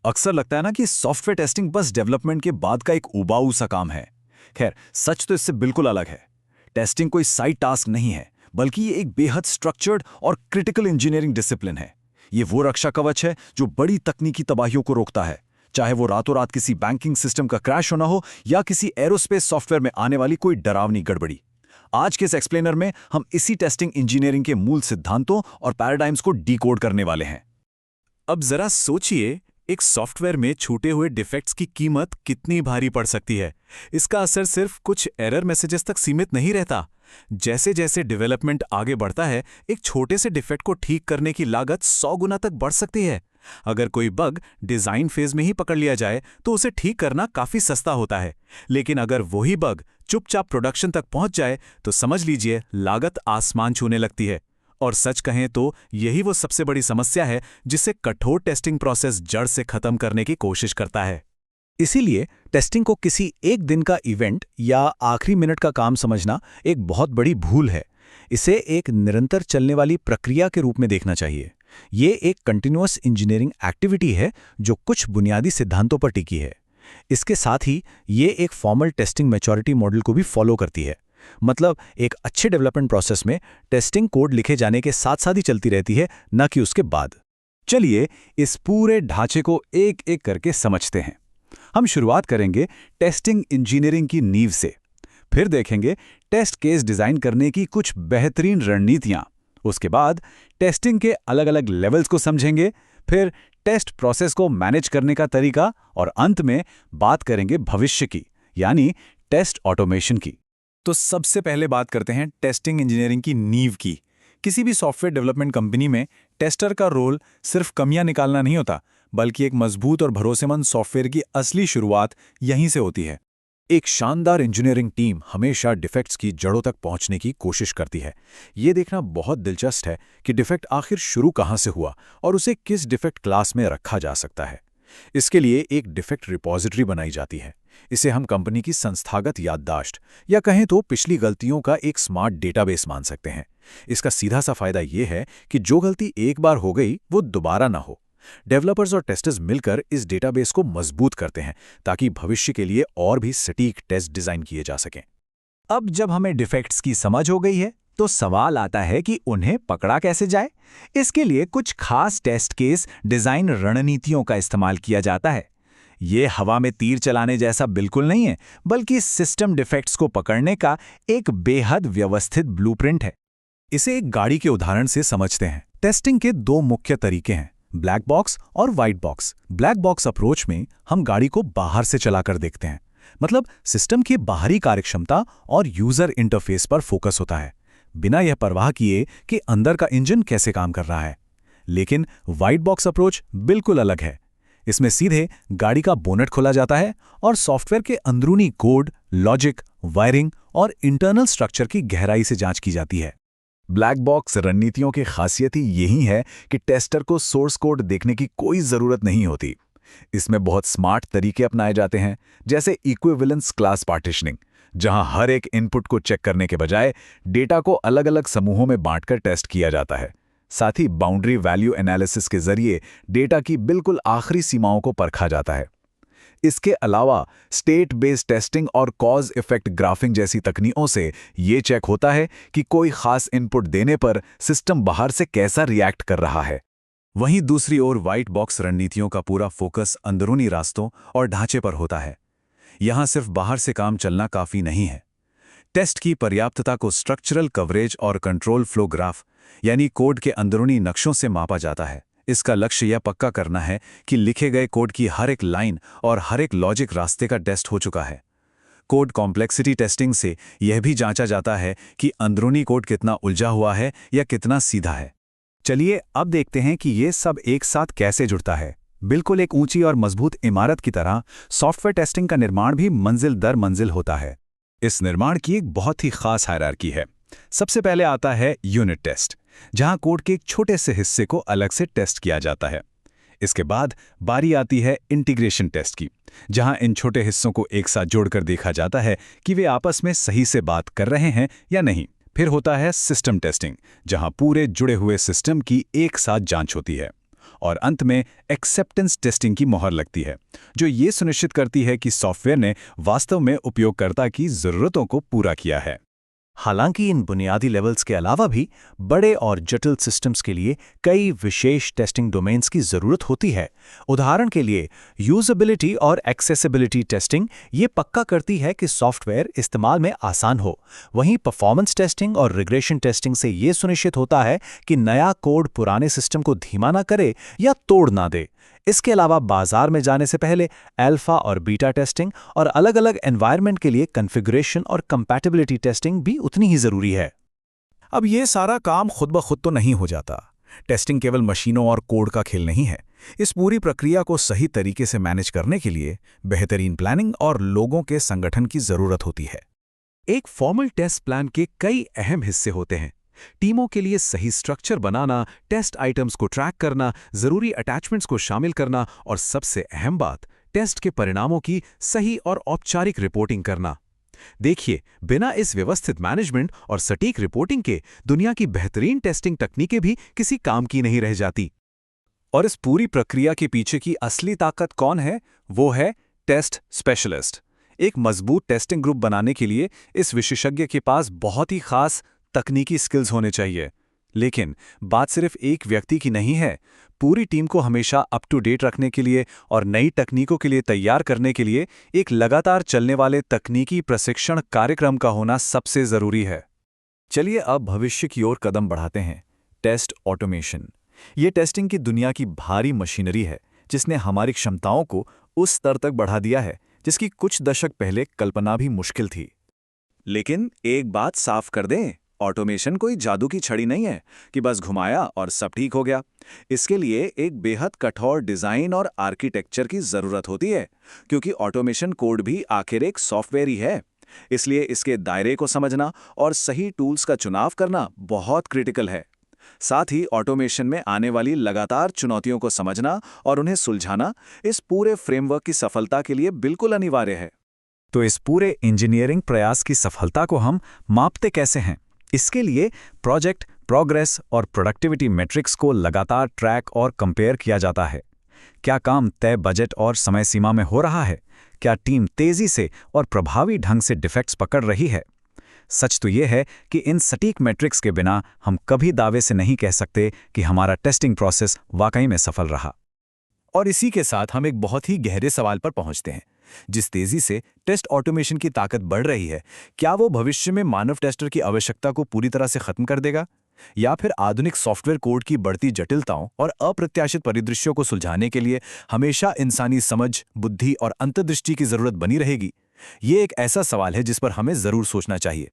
अक्सर लगता है ना कि सॉफ्टवेयर टेस्टिंग बस डेवलपमेंट के बाद का एक उबाऊ सा काम है। खैर, सच तो इससे बिल्कुल अलग है। टेस्टिंग कोई साइड टास्क नहीं है, बल्कि ये एक बेहद स्ट्रक्चर्ड और क्रिटिकल इंजीनियरिंग डिसिप्लिन है। ये वो रक्षा कवच है जो बड़ी तकनीकी तबाहियों को रोकता है, चाहे वो रातों रात किसी बैंकिंग सिस्टम का क्रैश होना हो या किसी एरोस्पेस सॉफ्टवेयर में आने वाली कोई डरावनी गड़बड़ी। आज के इस एक्सप्लेनर में हम इसी टेस्टिंग इंजीनियरिंग के मूल सिद्धांतों और पैराडाइम्स को डिकोड करने वाले हैं। अब जरा सोचिए, एक सॉफ्टवेयर में छूटे हुए डिफेक्ट्स की कीमत कितनी भारी पड़ सकती है। इसका असर सिर्फ कुछ एरर मैसेजेस तक सीमित नहीं रहता। जैसे जैसे डेवलपमेंट आगे बढ़ता है, एक छोटे से डिफेक्ट को ठीक करने की लागत 100 गुना तक बढ़ सकती है। अगर कोई बग डिजाइन फेज में ही पकड़ लिया जाए तो उसे ठीक करना काफी सस्ता होता है, लेकिन अगर वही बग चुपचाप प्रोडक्शन तक पहुंच जाए तो समझ लीजिए लागत आसमान छूने लगती है। और सच कहें तो यही वो सबसे बड़ी समस्या है जिसे कठोर टेस्टिंग प्रोसेस जड़ से खत्म करने की कोशिश करता है। इसीलिए टेस्टिंग को किसी एक दिन का इवेंट या आखिरी मिनट का काम समझना एक बहुत बड़ी भूल है। इसे एक निरंतर चलने वाली प्रक्रिया के रूप में देखना चाहिए। ये एक कंटिन्यूअस इंजीनियरिंग एक्टिविटी है जो कुछ बुनियादी सिद्धांतों पर टिकी है। इसके साथ ही ये एक फॉर्मल टेस्टिंग मैच्योरिटी मॉडल को भी फॉलो करती है। मतलब एक अच्छे डेवलपमेंट प्रोसेस में टेस्टिंग कोड लिखे जाने के साथ साथ ही चलती रहती है, न कि उसके बाद। चलिए इस पूरे ढांचे को एक एक करके समझते हैं। हम शुरुआत करेंगे टेस्टिंग इंजीनियरिंग की नींव से, फिर देखेंगे टेस्ट केस डिजाइन करने की कुछ बेहतरीन रणनीतियां, उसके बाद टेस्टिंग के अलग अलग लेवल्स को समझेंगे, फिर टेस्ट प्रोसेस को मैनेज करने का तरीका, और अंत में बात करेंगे भविष्य की, यानी टेस्ट ऑटोमेशन की। तो सबसे पहले बात करते हैं टेस्टिंग इंजीनियरिंग की नींव की। किसी भी सॉफ्टवेयर डेवलपमेंट कंपनी में टेस्टर का रोल सिर्फ कमियां निकालना नहीं होता, बल्कि एक मजबूत और भरोसेमंद सॉफ्टवेयर की असली शुरुआत यहीं से होती है। एक शानदार इंजीनियरिंग टीम हमेशा डिफेक्ट्स की जड़ों तक पहुंचने की कोशिश करती है। ये देखना बहुत दिलचस्प है कि डिफेक्ट आखिर शुरू कहां से हुआ और उसे किस डिफेक्ट क्लास में रखा जा सकता है। इसके लिए एक डिफेक्ट रिपॉजिटरी बनाई जाती है। इसे हम कंपनी की संस्थागत याददाश्त या कहें तो पिछली गलतियों का एक स्मार्ट डेटाबेस मान सकते हैं। इसका सीधा सा फायदा यह है कि जो गलती एक बार हो गई वो दोबारा ना हो। डेवलपर्स और टेस्टर्स मिलकर इस डेटाबेस को मजबूत करते हैं ताकि भविष्य के लिए और भी सटीक टेस्ट डिजाइन किए जा सकें। अब जब हमें डिफेक्ट्स की समझ हो गई है तो सवाल आता है कि उन्हें पकड़ा कैसे जाए। इसके लिए कुछ खास टेस्ट केस डिजाइन रणनीतियों का इस्तेमाल किया जाता है। ये हवा में तीर चलाने जैसा बिल्कुल नहीं है, बल्कि सिस्टम डिफेक्ट्स को पकड़ने का एक बेहद व्यवस्थित ब्लूप्रिंट है। इसे एक गाड़ी के उदाहरण से समझते हैं। टेस्टिंग के दो मुख्य तरीके हैं, ब्लैक बॉक्स और white box. Black box approach में हम गाड़ी को बाहर से चलाकर देखते हैं, मतलब सिस्टम की बाहरी कार्यक्षमता और यूजर इंटरफेस पर फोकस होता है, बिना यह परवाह किए कि अंदर का इंजन कैसे काम कर रहा है। लेकिन व्हाइट बॉक्स अप्रोच बिल्कुल अलग है। इसमें सीधे गाड़ी का बोनेट खोला जाता है और सॉफ्टवेयर के अंदरूनी कोड, लॉजिक, वायरिंग और इंटरनल स्ट्रक्चर की गहराई से जांच की जाती है। ब्लैक बॉक्स रणनीतियों की खासियत ही यही है कि टेस्टर को सोर्स कोड देखने की कोई जरूरत नहीं होती। इसमें बहुत स्मार्ट तरीके अपनाए जाते हैं, जैसे इक्विवेलेंस क्लास पार्टीशनिंग, जहां हर एक इनपुट को चेक करने के बजाय डेटा को अलग अलग समूहों में बांटकर टेस्ट किया जाता है। साथ ही बाउंड्री वैल्यू एनालिसिस के जरिए डेटा की बिल्कुल आखिरी सीमाओं को परखा जाता है। इसके अलावा स्टेट बेस्ड टेस्टिंग और कॉज इफेक्ट ग्राफिंग जैसी तकनीकों से ये चेक होता है कि कोई खास इनपुट देने पर सिस्टम बाहर से कैसा रिएक्ट कर रहा है। वहीं दूसरी ओर व्हाइट बॉक्स रणनीतियों का पूरा फोकस अंदरूनी रास्तों और ढांचे पर होता है। यहां सिर्फ बाहर से काम चलना काफी नहीं है। टेस्ट की पर्याप्तता को स्ट्रक्चरल कवरेज और कंट्रोल फ्लो ग्राफ यानी कोड के अंदरूनी नक्शों से मापा जाता है। इसका लक्ष्य यह पक्का करना है कि लिखे गए कोड की हर एक लाइन और हर एक लॉजिक रास्ते का टेस्ट हो चुका है। कोड कॉम्प्लेक्सिटी टेस्टिंग से यह भी जांचा जाता है कि अंदरूनी कोड कितना उलझा हुआ है या कितना सीधा है। चलिए अब देखते हैं कि ये सब एक साथ कैसे जुड़ता है। बिल्कुल एक ऊंची और मजबूत इमारत की तरह सॉफ्टवेयर टेस्टिंग का निर्माण भी मंजिल दर मंजिल होता है। इस निर्माण की एक बहुत ही खास हायरार्की है। सबसे पहले आता है यूनिट टेस्ट, जहां कोड के एक छोटे से हिस्से को अलग से टेस्ट किया जाता है। इसके बाद बारी आती है इंटीग्रेशन टेस्ट की, जहां इन छोटे हिस्सों को एक साथ जोड़कर देखा जाता है कि वे आपस में सही से बात कर रहे हैं या नहीं। फिर होता है सिस्टम टेस्टिंग, जहां पूरे जुड़े हुए सिस्टम की एक साथ जांच होती है। और अंत में एक्सेप्टेंस टेस्टिंग की मोहर लगती है, जो ये सुनिश्चित करती है कि सॉफ्टवेयर ने वास्तव में उपयोगकर्ता की ज़रूरतों को पूरा किया है। हालांकि इन बुनियादी लेवल्स के अलावा भी बड़े और जटिल सिस्टम्स के लिए कई विशेष टेस्टिंग डोमेन्स की ज़रूरत होती है। उदाहरण के लिए यूजेबिलिटी और एक्सेसिबिलिटी टेस्टिंग ये पक्का करती है कि सॉफ्टवेयर इस्तेमाल में आसान हो। वहीं परफॉर्मेंस टेस्टिंग और रिग्रेशन टेस्टिंग से ये सुनिश्चित होता है कि नया कोड पुराने सिस्टम को धीमा ना करे या तोड़ ना दे। इसके अलावा बाजार में जाने से पहले अल्फा और बीटा टेस्टिंग और अलग-अलग एनवायरनमेंट के लिए कॉन्फ़िगरेशन और कंपैटिबिलिटी टेस्टिंग भी उतनी ही ज़रूरी है। अब ये सारा काम खुद ब खुद तो नहीं हो जाता। टेस्टिंग केवल मशीनों और कोड का खेल नहीं है। इस पूरी प्रक्रिया को सही तरीके से मैनेज करने के लिए बेहतरीन प्लानिंग और लोगों के संगठन की ज़रूरत होती है। एक फॉर्मल टेस्ट प्लान के कई अहम हिस्से होते हैं। टीमों के लिए सही स्ट्रक्चर बनाना, टेस्ट आइटम्स को ट्रैक करना, ज़रूरी अटैचमेंट्स को शामिल करना और सबसे अहम बात, टेस्ट के परिणामों की सही और औपचारिक रिपोर्टिंग करना। देखिए, बिना इस व्यवस्थित मैनेजमेंट और सटीक रिपोर्टिंग के दुनिया की बेहतरीन टेस्टिंग तकनीकें भी किसी काम की नहीं रह जाती। और इस पूरी प्रक्रिया के पीछे की असली ताकत कौन है? वो है टेस्ट स्पेशलिस्ट। एक मजबूत टेस्टिंग ग्रुप बनाने के लिए इस विशेषज्ञ के पास बहुत ही खास तकनीकी स्किल्स होने चाहिए। लेकिन बात सिर्फ एक व्यक्ति की नहीं है। पूरी टीम को हमेशा अप टू डेट रखने के लिए और नई तकनीकों के लिए तैयार करने के लिए एक लगातार चलने वाले तकनीकी प्रशिक्षण कार्यक्रम का होना सबसे ज़रूरी है। चलिए अब भविष्य की ओर कदम बढ़ाते हैं। Test automation. ये टेस्टिंग की दुनिया की भारी मशीनरी है, जिसने हमारी क्षमताओं को उस स्तर तक बढ़ा दिया है जिसकी कुछ दशक पहले कल्पना भी मुश्किल थी। लेकिन एक बात साफ कर दें, ऑटोमेशन कोई जादू की छड़ी नहीं है कि बस घुमाया और सब ठीक हो गया। इसके लिए एक बेहद कठोर डिज़ाइन और आर्किटेक्चर की ज़रूरत होती है, क्योंकि ऑटोमेशन कोड भी आखिर एक सॉफ्टवेयर ही है। इसलिए इसके दायरे को समझना और सही टूल्स का चुनाव करना बहुत क्रिटिकल है। साथ ही ऑटोमेशन में आने वाली लगातार चुनौतियों को समझना और उन्हें सुलझाना इस पूरे फ्रेमवर्क की सफलता के लिए बिल्कुल अनिवार्य है। तो इस पूरे इंजीनियरिंग प्रयास की सफलता को हम मापते कैसे हैं? इसके लिए प्रोजेक्ट प्रोग्रेस और प्रोडक्टिविटी मैट्रिक्स को लगातार ट्रैक और कंपेयर किया जाता है। क्या काम तय बजट और समय सीमा में हो रहा है? क्या टीम तेजी से और प्रभावी ढंग से डिफेक्ट्स पकड़ रही है? सच तो यह है कि इन सटीक मैट्रिक्स के बिना हम कभी दावे से नहीं कह सकते कि हमारा टेस्टिंग प्रोसेस वाकई में सफल रहा। और इसी के साथ हम एक बहुत ही गहरे सवाल पर पहुंचते हैं। जिस तेजी से टेस्ट ऑटोमेशन की ताकत बढ़ रही है, क्या वो भविष्य में मानव टेस्टर की आवश्यकता को पूरी तरह से खत्म कर देगा? या फिर आधुनिक सॉफ्टवेयर कोड की बढ़ती जटिलताओं और अप्रत्याशित परिदृश्यों को सुलझाने के लिए हमेशा इंसानी समझ, बुद्धि और अंतर्दृष्टि की जरूरत बनी रहेगी? ये एक ऐसा सवाल है जिस पर हमें जरूर सोचना चाहिए।